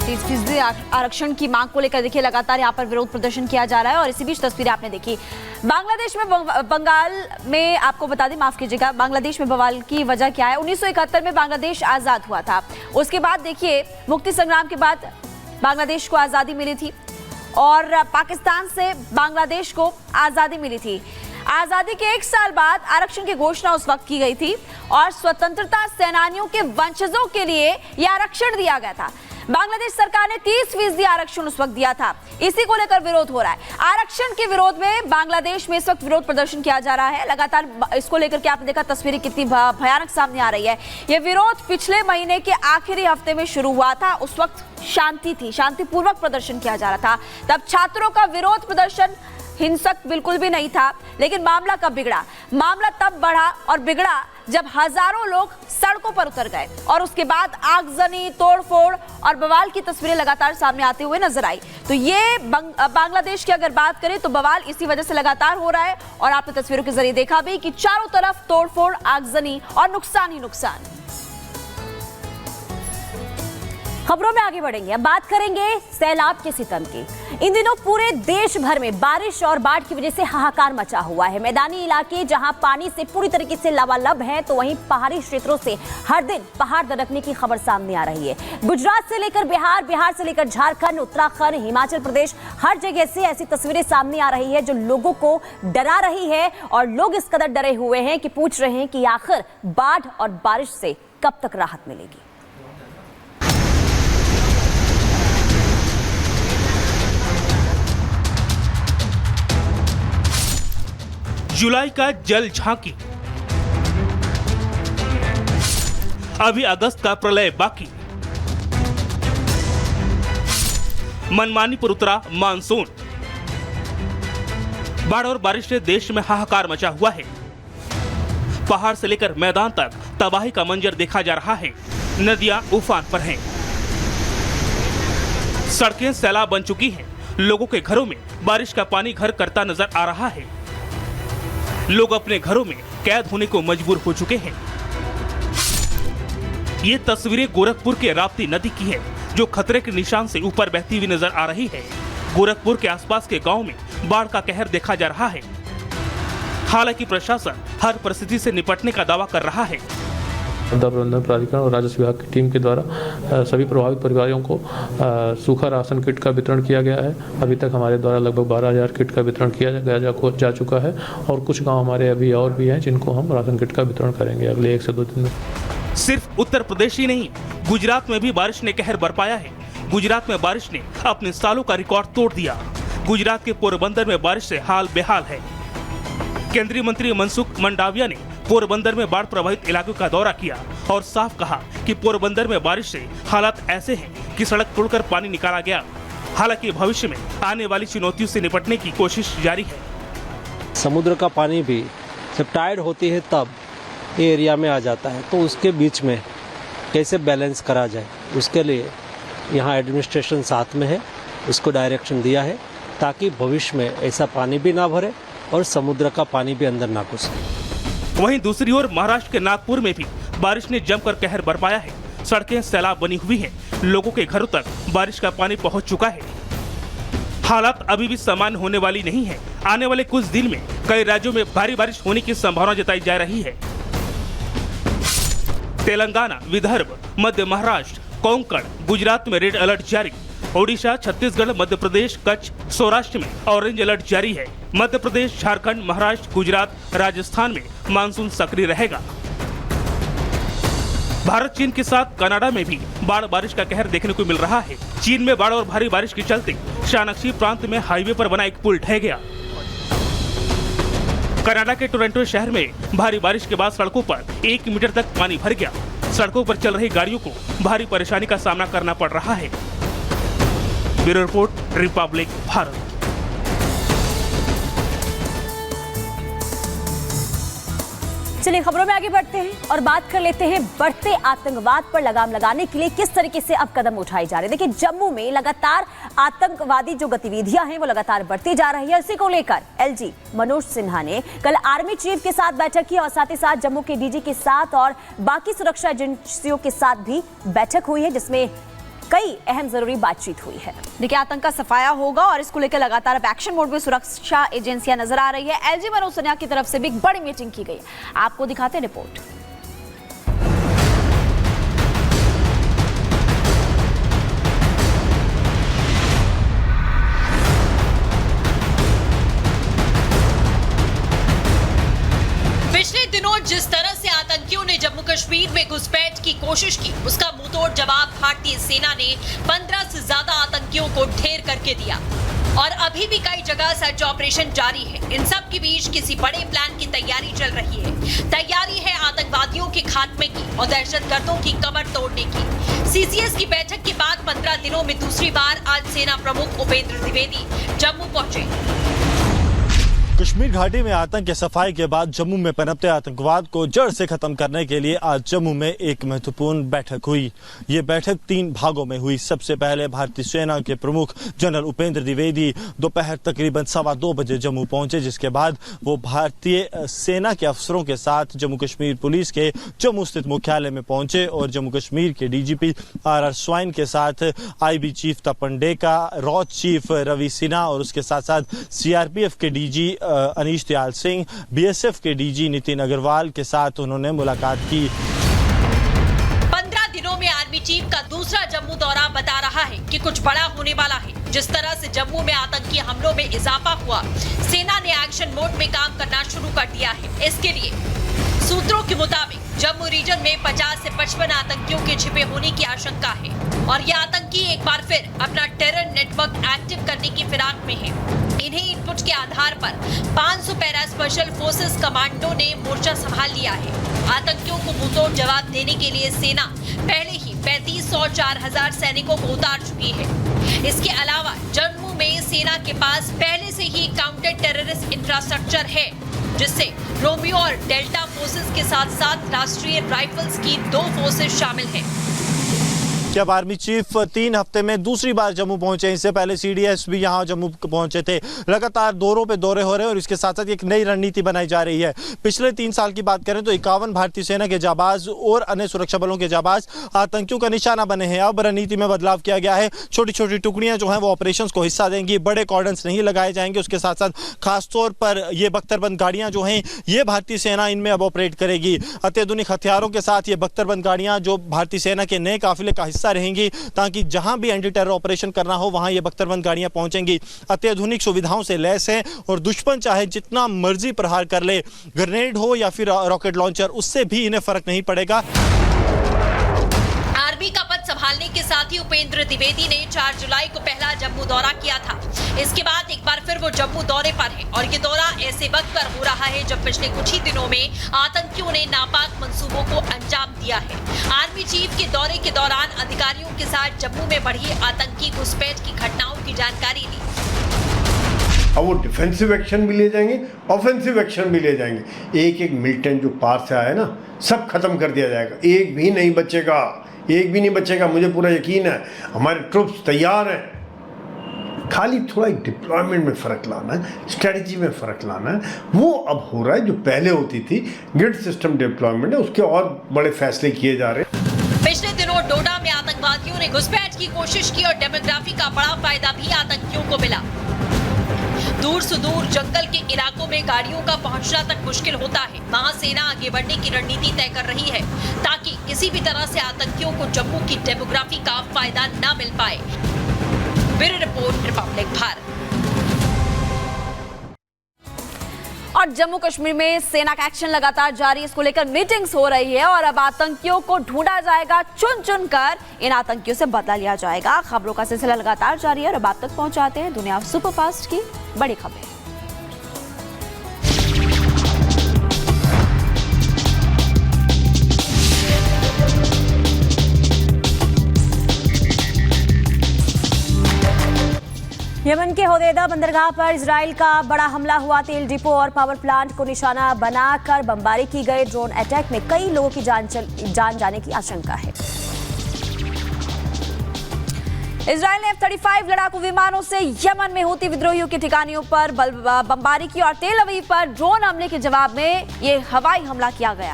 30% आरक्षण की मांग को लेकर देखिए लगातार यहाँ पर विरोध प्रदर्शन किया जा रहा है और इसी बीच तस्वीरें आपने देखी बांग्लादेश में बंगाल में। आपको बता दें, माफ कीजिएगा, बांग्लादेश में बवाल की वजह क्या है। 1971 में बांग्लादेश आजाद हुआ था। उसके बाद देखिए मुक्ति संग्राम के बाद बांग्लादेश को आजादी मिली थी और पाकिस्तान से बांग्लादेश को आजादी मिली थी। आजादी के 1 साल बाद आरक्षण की घोषणा उस वक्त की गई थी और स्वतंत्रता सेनानियों के वंशजों के लिए यह आरक्षण दिया गया था। बांग्लादेश सरकार ने 30% आरक्षण उस वक्त दिया था। इसी को लेकर विरोध हो रहा है। आरक्षण के विरोध में बांग्लादेश में इस वक्त विरोध प्रदर्शन किया जा रहा है। लगातार इसको लेकर के आपने देखा तस्वीरें कितनी भयानक सामने आ रही है। यह विरोध पिछले महीने के आखिरी हफ्ते में शुरू हुआ था। उस वक्त शांति थी, शांतिपूर्वक प्रदर्शन किया जा रहा था। तब छात्रों का विरोध प्रदर्शन हिंसक बिल्कुल भी नहीं था। लेकिन मामला कब बिगड़ा? मामला तब बढ़ा और बिगड़ा जब हजारों लोग सड़कों पर उतर गए और उसके बाद आगजनी, तोड़फोड़ और बवाल की तस्वीरें लगातार सामने आते हुए नजर आई। तो ये बांग्लादेश की अगर बात करें तो बवाल इसी वजह से लगातार हो रहा है और आपने तस्वीरों के जरिए देखा भी कि चारों तरफ तोड़फोड़, आगजनी और नुकसान ही नुकसान। खबरों में आगे बढ़ेंगे, अब बात करेंगे सैलाब के सितम की। इन दिनों पूरे देश भर में बारिश और बाढ़ की वजह से हाहाकार मचा हुआ है। मैदानी इलाके जहां पानी से पूरी तरीके से लबालब है तो वहीं पहाड़ी क्षेत्रों से हर दिन पहाड़ दरकने की खबर सामने आ रही है। गुजरात से लेकर बिहार, बिहार से लेकर झारखंड, उत्तराखंड, हिमाचल प्रदेश, हर जगह से ऐसी तस्वीरें सामने आ रही है जो लोगों को डरा रही है और लोग इस कदर डरे हुए हैं कि पूछ रहे हैं कि आखिर बाढ़ और बारिश से कब तक राहत मिलेगी। जुलाई का जल झांकी, अभी अगस्त का प्रलय बाकी। मनमानी पर उतरा मानसून, बाढ़ और बारिश से देश में हाहाकार मचा हुआ है। पहाड़ से लेकर मैदान तक तबाही का मंजर देखा जा रहा है। नदियां उफान पर हैं, सड़कें सैलाब बन चुकी हैं। लोगों के घरों में बारिश का पानी घर करता नजर आ रहा है। लोग अपने घरों में कैद होने को मजबूर हो चुके हैं। ये तस्वीरें गोरखपुर के राप्ती नदी की है जो खतरे के निशान से ऊपर बहती हुई नजर आ रही है। गोरखपुर के आसपास के गांव में बाढ़ का कहर देखा जा रहा है। हालांकि प्रशासन हर परिस्थिति से निपटने का दावा कर रहा है। आपदा प्रबंधन प्राधिकरण और राजस्व विभाग की टीम के द्वारा सभी प्रभावित परिवारों को सूखा राशन किट का वितरण किया गया है। अभी तक हमारे द्वारा लगभग 12,000 किट का वितरण किया जा चुका है और कुछ गांव हमारे अभी और भी हैं जिनको हम राशन किट का वितरण करेंगे अगले 1 से 2 दिन में। सिर्फ उत्तर प्रदेश ही नहीं, गुजरात में भी बारिश ने कहर बरपाया है। गुजरात में बारिश ने अपने सालों का रिकॉर्ड तोड़ दिया। गुजरात के पोरबंदर में बारिश से हाल बेहाल है। केंद्रीय मंत्री मनसुख मंडाविया ने पोरबंदर में बाढ़ प्रभावित इलाकों का दौरा किया और साफ कहा कि पोरबंदर में बारिश से हालात ऐसे हैं कि सड़क तोड़कर पानी निकाला गया। हालांकि भविष्य में आने वाली चुनौतियों से निपटने की कोशिश जारी है। समुद्र का पानी भी जब टाइड होती है तब ये एरिया में आ जाता है, तो उसके बीच में कैसे बैलेंस करा जाए, उसके लिए यहाँ एडमिनिस्ट्रेशन साथ में है, उसको डायरेक्शन दिया है ताकि भविष्य में ऐसा पानी भी ना भरे और समुद्र का पानी भी अंदर ना घुसे। वहीं दूसरी ओर महाराष्ट्र के नागपुर में भी बारिश ने जमकर कहर बरपाया है। सड़कें सैलाब बनी हुई हैं। लोगों के घरों तक बारिश का पानी पहुंच चुका है। हालात अभी भी सामान्य होने वाली नहीं है। आने वाले कुछ दिन में कई राज्यों में भारी बारिश होने की संभावना जताई जा रही है। तेलंगाना, विदर्भ, मध्य महाराष्ट्र, कोंकण, गुजरात में रेड अलर्ट जारी। ओडिशा, छत्तीसगढ़, मध्य प्रदेश, कच्छ, सौराष्ट्र में ऑरेंज अलर्ट जारी है। मध्य प्रदेश, झारखंड, महाराष्ट्र, गुजरात, राजस्थान में मानसून सक्रिय रहेगा। भारत चीन के साथ कनाडा में भी बाढ़ बारिश का कहर देखने को मिल रहा है। चीन में बाढ़ और भारी बारिश के चलते शानाक्षी प्रांत में हाईवे पर बना एक पुल ढह गया। कनाडा के टोरंटो शहर में भारी बारिश के बाद सड़कों पर 1 मीटर तक पानी भर गया। सड़कों पर चल रही गाड़ियों को भारी परेशानी का सामना करना पड़ रहा है। Bureau report, Republic Bharat. चलिए खबरों में आगे बढ़ते हैं और बात कर लेते हैं बढ़ते आतंकवाद पर लगाम लगाने के लिए किस तरीके से अब कदम उठाए जा रहे हैं। देखिए जम्मू में लगातार आतंकवादी जो गतिविधियां हैं वो लगातार बढ़ती जा रही है। इसी को लेकर एलजी मनोज सिन्हा ने कल आर्मी चीफ के साथ बैठक की और साथ ही साथ जम्मू के डीजी के साथ और बाकी सुरक्षा एजेंसियों के साथ भी बैठक हुई है, जिसमें कई अहम जरूरी बातचीत हुई है। देखिए, आतंक का सफाया होगा और इसको लेकर लगातार अब एक्शन मोड में सुरक्षा एजेंसियां नजर आ रही है। एलजी मनोज सिन्हा की तरफ से भी एक बड़ी मीटिंग की गई। आपको दिखाते हैं रिपोर्ट। पिछले दिनों जिस तरह से आतंकियों ने जम्मू कश्मीर में घुसपैठ की कोशिश की, उसका मुंहतोड़ जवाब भारतीय सेना ने 15 से ज्यादा आतंकियों को ढेर करके दिया और अभी भी कई जगह सर्च ऑपरेशन जारी है। इन सब के बीच किसी बड़े प्लान की तैयारी चल रही है। तैयारी है आतंकवादियों के खात्मे की और दहशतगर्दों की कमर तोड़ने की। सीसीएस की बैठक के बाद 15 दिनों में दूसरी बार आज सेना प्रमुख उपेंद्र द्विवेदी जम्मू पहुंचे। कश्मीर घाटी में आतंक के सफाई के बाद जम्मू में पनपते आतंकवाद को जड़ से खत्म करने के लिए आज जम्मू में एक महत्वपूर्ण बैठक हुई। ये बैठक 3 भागों में हुई। सबसे पहले भारतीय सेना के प्रमुख जनरल उपेंद्र द्विवेदी दोपहर तकरीबन 2:15 बजे जम्मू पहुंचे, जिसके बाद वो भारतीय सेना के अफसरों के साथ जम्मू कश्मीर पुलिस के जम्मू स्थित मुख्यालय में पहुंचे और जम्मू कश्मीर के डीजीपी RR स्वाइन के साथ IB चीफ तपन डेका, रॉ चीफ रवि सिन्हा और उसके साथ साथ CRPF के DG अनीश दयाल सिंह, BSF के DG नितिन अग्रवाल के साथ उन्होंने मुलाकात की। 15 दिनों में आर्मी चीफ का दूसरा जम्मू दौरा बता रहा है कि कुछ बड़ा होने वाला है। जिस तरह से जम्मू में आतंकी हमलों में इजाफा हुआ, सेना ने एक्शन मोड में काम करना शुरू कर दिया है। इसके लिए सूत्रों के मुताबिक जम्मू रीजन में 50 से 55 आतंकियों के छिपे होने की आशंका है और ये आतंकी एक बार फिर अपना टेरर नेटवर्क एक्टिव करने की फिराक में है। इन्हीं इनपुट के आधार पर 500 पैरा स्पेशल फोर्सेस कमांडो ने मोर्चा संभाल लिया है। आतंकियों को मुंहतोड़ जवाब देने के लिए सेना पहले ही 3500 और 4000 सैनिकों को उतार चुकी है। इसके अलावा जम्मू में सेना के पास पहले से ही काउंटर टेररिस्ट इंफ्रास्ट्रक्चर है, जिससे रोमियो और डेल्टा फोर्सेस के साथ साथ राष्ट्रीय राइफल्स की 2 फोर्सेस शामिल हैं। जब आर्मी चीफ 3 हफ्ते में दूसरी बार जम्मू पहुंचे, इससे पहले CDS भी यहां जम्मू पहुंचे थे। लगातार दौरों पे दौरे हो रहे हैं और इसके साथ साथ एक नई रणनीति बनाई जा रही है। पिछले 3 साल की बात करें तो 51 भारतीय सेना के जाबाज और अन्य सुरक्षा बलों के जाबाज आतंकियों का निशाना बने हैं। अब रणनीति में बदलाव किया गया है। छोटी छोटी टुकड़ियां जो हैं वो ऑपरेशंस को हिस्सा देंगी, बड़े कॉर्डन्स नहीं लगाए जाएंगे। उसके साथ साथ खासतौर पर ये बख्तरबंद गाड़ियां जो हैं ये भारतीय सेना इनमें अब ऑपरेट करेगी। अत्याधुनिक हथियारों के साथ ये बख्तरबंद गाड़ियां जो भारतीय सेना के नए काफिले का हिस्सा रहेंगी, ताकि जहां भी एंटी टेरर ऑपरेशन करना हो वहां ये बख्तरबंद गाड़ियां पहुंचेंगी। अत्याधुनिक सुविधाओं से लैस हैं और दुश्मन चाहे जितना मर्जी प्रहार कर ले, ग्रेनेड हो या फिर रॉकेट लॉन्चर, उससे भी इन्हें फर्क नहीं पड़ेगा। आर्मी का पद संभालने के साथ ही उपेंद्र द्विवेदी ने 4 जुलाई को पहला जम्मू दौरा किया था। इसके बाद एक बार फिर वो जम्मू दौरे पर है और ये दौरा ऐसे वक्त पर हो रहा है जब पिछले कुछ ही दिनों में आतंकियों ने नापाक मंसूबों को अंजाम दिया है। आर्मी चीफ के दौरे के दौरान अधिकारियों के साथ जम्मू में बढ़ी आतंकी घुसपैठ की घटनाओं की जानकारी ली। अब वो डिफेंसिव एक्शन भी ले जाएंगे, ऑफेंसिव एक्शन भी ले जाएंगे। एक मिलिटेंट जो पार से आया ना, सब खत्म कर दिया जाएगा। एक भी नहीं बचेगा, एक भी नहीं बचेगा। मुझे पूरा यकीन है, हमारे ट्रुप्स तैयार हैं। खाली थोड़ा डिप्लॉयमेंट में फ़र्क लाना है, स्ट्रेटजी में फ़र्क लाना है। वो अब हो रहा है जो पहले होती थी। ग्रिड सिस्टम डिप्लॉयमेंट है, उसके और बड़े फैसले किए जा रहे हैं। पिछले दिनों डोडा में आतंकवादियों ने घुसपैठ की कोशिश की और डेमोग्राफी का बड़ा फायदा भी आतंकियों को मिला। दूर सुदूर जंगल के इलाकों में गाड़ियों का पहुंचना तक मुश्किल होता है। वहां सेना आगे बढ़ने की रणनीति तय कर रही है ताकि किसी भी तरह से आतंकियों को जम्मू की डेमोग्राफी का फायदा न मिल पाए। Bureau report, Republic Bharat. और जम्मू कश्मीर में सेना का एक्शन लगातार जारी, इसको लेकर मीटिंग्स हो रही है और अब आतंकियों को ढूंढा जाएगा, चुन चुन कर इन आतंकियों से बदला लिया जाएगा। खबरों का सिलसिला लगातार जारी है और अब आप तक पहुंचाते हैं दुनिया सुपरफास्ट की बड़ी खबरें। यमन के होदेदा बंदरगाह पर इजराइल का बड़ा हमला हुआ। तेल डिपो और पावर प्लांट को निशाना बनाकर बमबारी की गई। ड्रोन अटैक में कई लोगों की जान जाने की आशंका है। इजराइल ने F-35 लड़ाकू विमानों से यमन में हूती विद्रोहियों के ठिकानों पर बमबारी की और तेल अवीव पर ड्रोन हमले के जवाब में ये हवाई हमला किया गया।